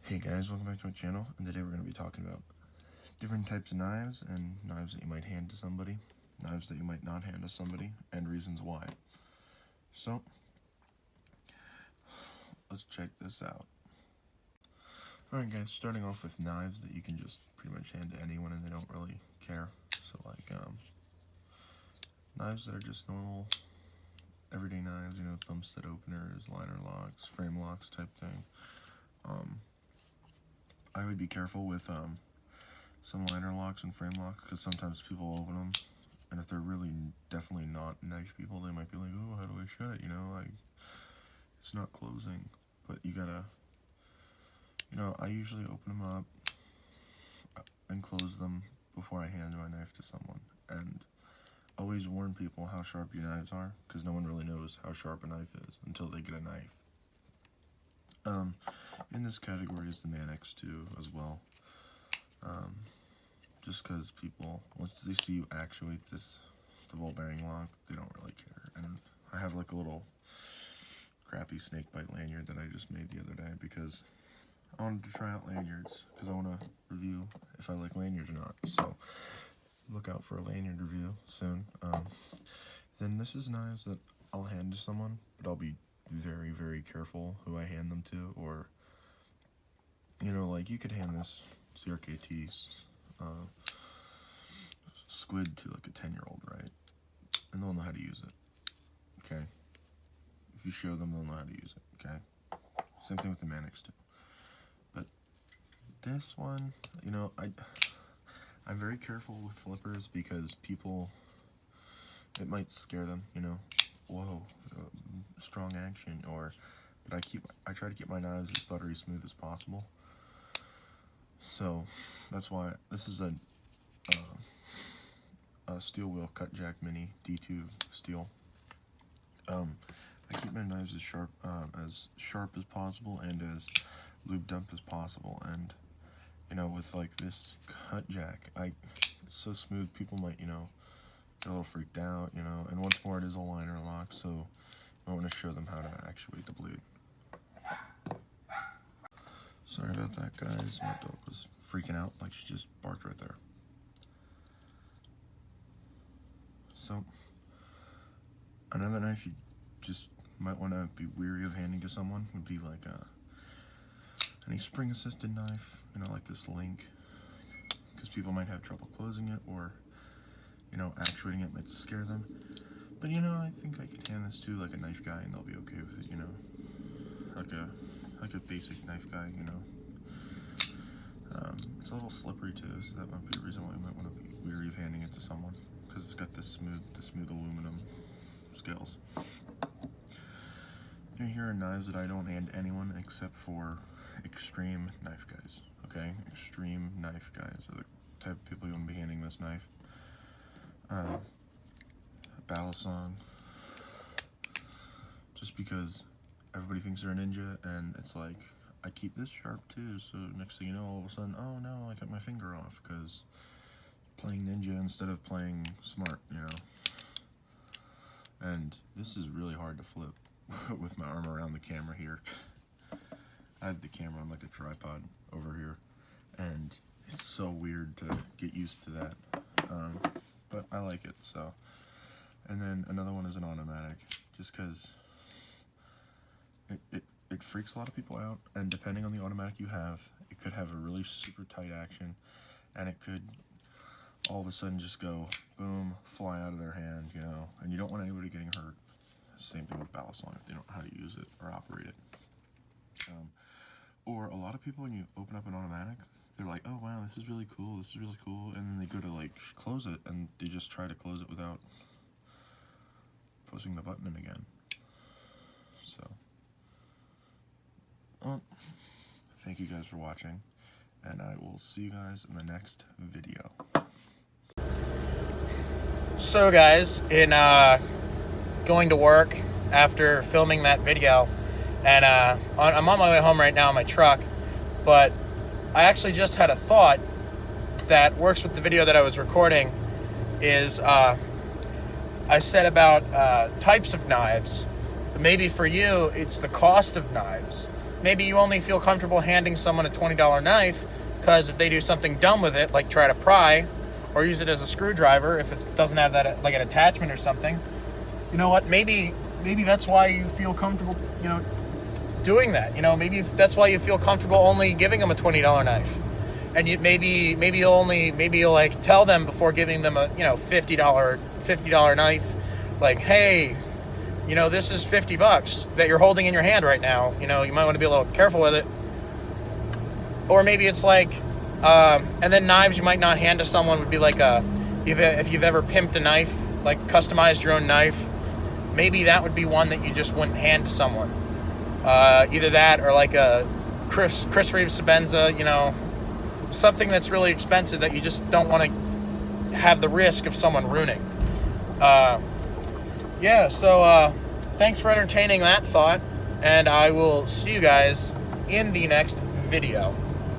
Hey guys, welcome back to my channel, and today we're going to be talking about different types of knives and knives that you might hand to somebody, knives that you might not hand to somebody, and reasons why. So, let's check this out. Alright guys, starting off with knives that you can just pretty much hand to anyone and they don't really care. So like, knives that are just normal, everyday knives, thumb stud openers, liner locks, frame locks type thing. I would be careful with some liner locks and frame locks, because sometimes people open them, and if they're really definitely not knife people, they might be like, oh, how do I shut it, like, it's not closing, but you gotta, I usually open them up and close them before I hand my knife to someone, and always warn people how sharp your knives are, because no one really knows how sharp a knife is until they get a knife. In this category is the Man X2 as well. Just because people, once they see you actuate the ball bearing lock, they don't really care. And I have like a little crappy snake bite lanyard that I just made the other day because I wanted to try out lanyards, because I want to review if I like lanyards or not. So look out for a lanyard review soon. Then this is knives that I'll hand to someone, but I'll be very, very careful who I hand them to, or, like you could hand this CRKT squid to like a 10-year-old, right? And they'll know how to use it, okay? If you show them, they'll know how to use it, okay? Same thing with the Man X2. But this one, I'm very careful with flippers because people, it might scare them, whoa, strong action, but I try to keep my knives as buttery smooth as possible. So that's why this is a steel wheel cut jack mini D2 steel. I keep my knives as sharp as possible and as lubed up as possible, and with like this cut jack, it's so smooth, people might get a little freaked out, and once more, it is a liner lock, so I want to show them how to actuate the blade. Sorry about that, guys. My dog was freaking out, like she just barked right there. So, another knife you just might want to be weary of handing to someone would be like any spring-assisted knife, like this Link, because people might have trouble closing it, or actuating it might scare them. But I think I could hand this to like a knife guy and they'll be okay with it, like a basic knife guy, It's a little slippery too, so that might be a reason why you might want to be weary of handing it to someone, because it's got the smooth aluminum scales. Here are knives that I don't hand anyone except for extreme knife guys, okay? Extreme knife guys are the type of people you want to be handing this knife. Battle Song, just because everybody thinks they're a ninja, and it's like, I keep this sharp too, so next thing you know, all of a sudden, oh no, I cut my finger off, because playing ninja instead of playing smart, And this is really hard to flip with my arm around the camera here. I have the camera on like a tripod over here, and it's so weird to get used to that, but I like it, so. And then another one is an automatic, just because it freaks a lot of people out, and depending on the automatic you have, it could have a really super tight action, and it could all of a sudden just go, boom, fly out of their hand, and you don't want anybody getting hurt. Same thing with Battle Song if they don't know how to use it or operate it. Or a lot of people, when you open up an automatic, they're like, oh wow, this is really cool, and then they go to like close it, and they just try to close it without pushing the button in again. So, thank you guys for watching, and I will see you guys in the next video. So guys, in going to work after filming that video, and I'm on my way home right now in my truck, but I actually just had a thought that works with the video that I was recording. Is I said about types of knives, but maybe for you it's the cost of knives. maybe you only feel comfortable handing someone a $20 knife because if they do something dumb with it, like try to pry or use it as a screwdriver, if it doesn't have that like an attachment or something, you know what? Maybe that's why you feel comfortable, doing that. Maybe that's why you feel comfortable only giving them a $20 knife. And maybe you'll like tell them before giving them a $50 knife, like, hey, this is $50 that you're holding in your hand right now. You might want to be a little careful with it. Or maybe it's like, and then knives you might not hand to someone would be like if you've ever pimped a knife, like customized your own knife, maybe that would be one that you just wouldn't hand to someone. Either that or like a Chris Reeves Sebenza, something that's really expensive that you just don't want to have the risk of someone ruining. So thanks for entertaining that thought, and I will see you guys in the next video.